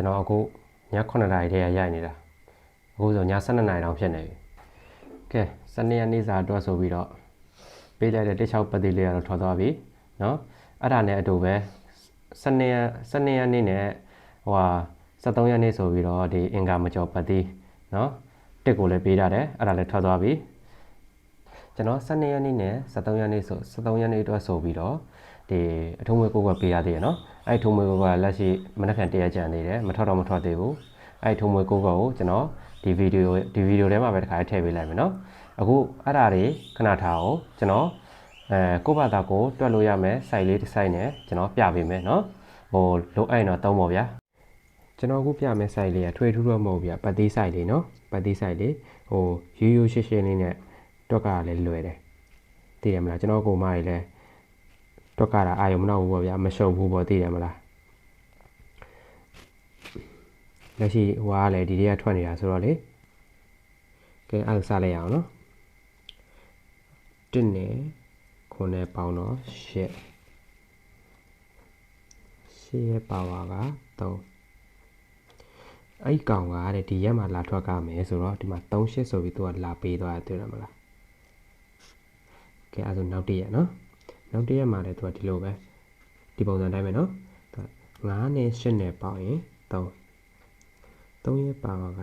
ကျွန်တော်အခုည9နာရီတည်းရိုက်နေတာအခုဆိုည12နာရီတောင်ဖြစ်နေပြီကဲစနေရက်နေ့စာအတွက်ဆိုပြီးတော့ပေးလိုက်တဲ့16ပတ်တိလေးကတော့ထွက်သွားပြီเนาะအဲ့ဒါနဲ့အတူပဲစနေရက်နေ့နဲ့ဟိုဟာ73ရက်နေ့ဆိုပြီးတော့ဒီအင်္ဂါမကျော်ပတ်တိเนาะတစ်ကိုလည်းပေးရတယ်အဲ့ဒါလည်းထွက်သွားပြီကျွန်တော်12ရက်နေ့နဲ့73ရက်နေ့ဆို73ရက်နေ့အတွက်ဆိုပြီးတော့ဒီအထုံးမွေးကိုကပေးရသေးတယ်เนาะအဲ့ထုံးမွေးကိုကလက်ရှိမနက်ဖြန်တရက်ကြံနေတယ်မထွက်တော့မထွက်သေးဘူးအဲ့ထုံးမွေးကိုကိုကျွန်တော်ဒီဗီဒီယိုထဲမှာပဲတစ်ခါထည့်ပေးလိုက်မယ်เนาะအခုအဲ့ဒါတွေခဏထားအောင်ကျွန်တော်ကိုယ့်ဘာသာကိုတွက်လို့ရမယ် site လေးတစ် site နဲ့ကျွန်တော်ပြပေးမယ်เนาะဟိုလိုအဲ့တော့သုံးပါဗျာကျွန်တော်အခုပြမယ် site လေးကထွေထူးတော့မဟုတ်ဗျာပတ်သေး site လေးเนาะပတ်သေး site လေးဟိုရိုးရိုးရှင်းရှင်းလေးနဲ့တွက်ကလည်းလွယ်တယ်သိတယ်မလားကျွန်တော်ကိုမကြီးလည်းတွက်ကတာအာရုံမနှောက်ဘူးပေါ့ဗျာမရှုပ်ဘူးပေါ့သိတယ်မလားလက်ရှိဟိုကလည်းဒီတွေကထွက်နေတာဆိုတော့လေကဲအဲ့ဒါစလိုက်ရအောင်နော်1နဲ့9နဲ့ပေါင်းတော့8ရဲ့ပါဝါက3အဲ့ကောင်ကတဲ့ဒီရက်မှာလာထွက်ကမယ်ဆိုတော့ဒီမှာ38ဆိုပြီးသူကလာပေးသွားတယ်တွေ့ရမလားကဲအဲ့ဒါနောက်တစ်ရက်နော်နောက်တစ်ရက်မှာလည်းသူကဒီလိုပဲဒီပုံစံတိုင်းပဲနော်9နဲ့8နဲ့ပေါင်းရင်3ရဲ့ပါဝါက8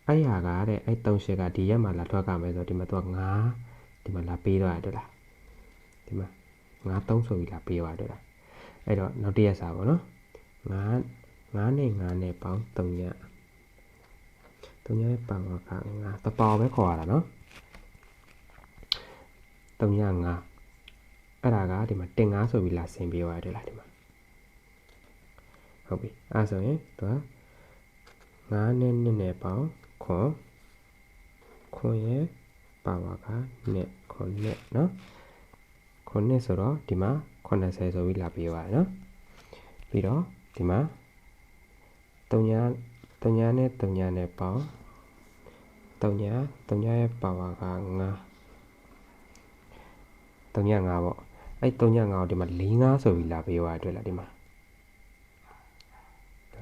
အဲ့ဟာကတဲ့အဲ့38ကဒီရက်မှာလာထွက်ကမယ်ဆိုတော့ဒီမှာသူက9ဒီမှာလာပေးသွားတယ်တွေ့လားဒီမှာ9 3ဆိုပြီးလာပေးသွားတယ်တွေ့လားအဲ့တော့နောက်တစ်ရက်စာပေါ့နော်9နဲ့9နဲ့ပေါင်း3ရဲ့ပါဝါက9တပေါပဲခေါ်ရတာနော်3ည5အဲ့ဒါကဒီမှာတင်9ဆိုပြီးလာဆင်ပေးသွားတယ်လားဒီမှာဟုတ်ပြီအဲ့ဆိုရင်သူက9နဲ့2နဲ့ပေါင်း9ရဲ့ပါဝါကနဲ့9နဲ့နော်9ဆိုတော့ဒီမှာ80ဆိုပြီးလာပေးသွားတယ်နော်ပြီးတော့ဒီမှာ3ညနဲ့3ညနဲ့ပေါင်း3ညရဲ့ပါဝါက9 3ည5ပေါ့အဲ့3ည5ကိုဒီမှာ45ဆိုပြီးလာပေးသွားတယ်တွေ့လားဒီမှာ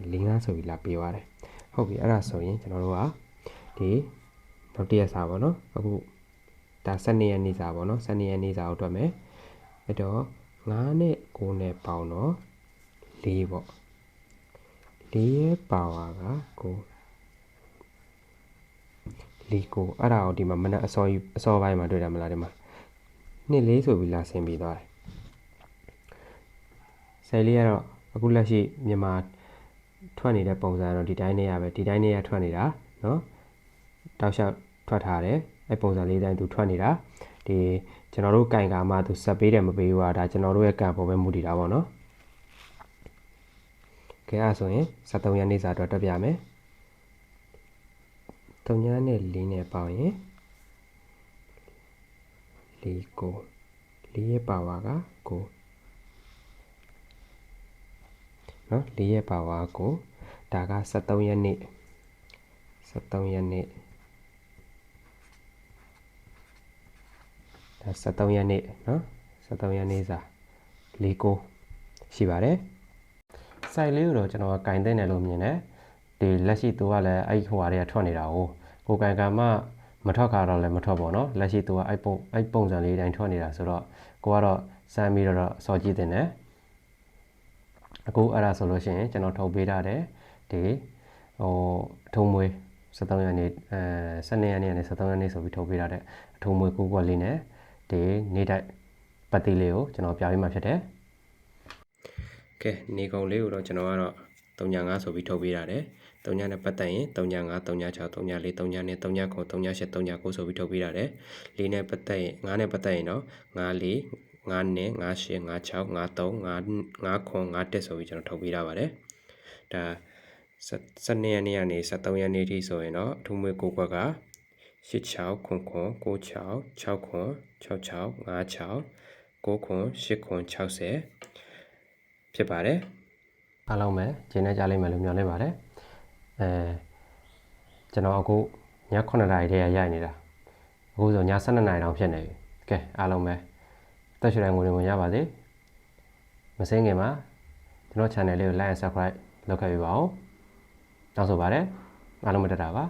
45ဆိုပြီးလာပေးသွားတယ်ဟုတ်ပြီအဲ့ဒါဆိုရင်ကျွန်တော်တို့ကဒီနောက်တစ်ရက်စာပေါ့နော်အခုဒါ12ရက်နေ့စာပေါ့နော်12ရက်နေ့စာကိုတွက်မယ်အဲ့တော့9နဲ့9နဲ့ပေါင်းတော့4ပေါ့4ရဲ့ပါဝါက9 4အဲ့ဒါကိုဒီမှာမနက်အစောပိုင်းမှာတွေ့တယ်မလားဒီမှာ2 4ဆိုပြီးလာဆင်ပြီးသွားတယ်ဆယ်လေးကတော့အခုလက်ရှိမြန်မာထွက်နေတဲ့ပုံစံတော့ဒီတိုင်းနဲ့ရပဲဒီတိုင်းနဲ့ရထွက်နေတာเนาะတောက်လျှောက်ထွက်ထားတယ်အဲ့ပုံစံလေးတိုင်းသူထွက်နေတာဒီကျွန်တော်တို့ကင်ကာမှသူဆက်ပေးတယ်မပေးဘူးอ่ะဒါကျွန်တော်တို့ရဲ့ကံပေါ်ပဲမူတည်တာပေါ့เนาะကဲအဲ့ဆိုရင်73ရက်နေ့စာတော့တက်ပြမယ်3ညနဲ့4နဲ့ပေါင်းရင်4ရဲ့ပါဝါက9နော်4ရဲ့ပါဝါကိုဒါက73ရက်နေ့73ရက်နေ့ဒါ73ရက်နေ့နော်73ရက်နေ့စာ49ရှိပါတယ်စိုက်လေးကိုတော့ကျွန်တော်ကကင်သိနေလို့မြင်တယ်ဒီလက်ရှိသူကလည်းအဲ့ဟိုဟာတွေကထွက်နေတာကိုကင်ကမှမထွက်ခါတော့လည်းမထွက်ပေါ့နော်လက်ရှိသူကအဲ့ပုံစံလေးတိုင်းထွက်နေတာဆိုတော့ကိုကတော့စမ်းပြီးတော့စော်ကြည့်တင်တယ်အခုအဲ့ဒါဆိုလို့ရှိရင်ကျွန်တော်ထုတ်ပေးထားတယ်ဒီဟိုအထုံးမွေး73ရက်နေ့12ရက်နေ့နဲ့73ရက်နေ့ဆိုပြီးထုတ်ပေးထားတဲ့အထုံးမွေးကိုကွက်လေးနဲ့ဒီနေ့တိုက်ပတ်တိလေးကိုကျွန်တော်ပြပေးမှဖြစ်တယ်ကဲနေကုန်လေးကိုတော့ကျွန်တော်ကတော့35ဆိုပြီးထုတ်ပေးထားတယ်3ညနဲ့ပတ်သက်ရင်35 36 34 3ညနဲ့39 38 39ဆိုပြီးထုတ်ပေးထားတယ်4နဲ့ပတ်သက်ရင်5နဲ့ပတ်သက်ရင်တော့54 5နဲ့58 56 53 59 9 10ဆိုပြီးကျွန်တော်ထုတ်ပေးထားပါတယ်ဒါ12ရက်နေ့ကနေ73ရက်နေ့ထိဆိုရင်တော့အထူးမွေးကိုကွက်က86 99 96 69 66 56 99 80ဖြစ်ပါတယ်အားလုံးပဲဂျင်းနဲ့ကြားလိမ့်မယ်လို့မျှော်လင့်ပါတယ်ကျွန်တော်အခုည9နာရီတည်းရိုက်နေတာအခုဆိုည12နာရီတောင်ဖြစ်နေပြီကဲအားလုံးပဲတက်ရွှေတိုင်းငွေတွေဝင်ရပါစေမစင်းခင်မှာ ကျွန်တော် channel လေးကို like and subscribe လုပ်ခဲ့ပေးပါဦးနောက်ဆိုပါတယ်အားလုံးမတက်တာပါ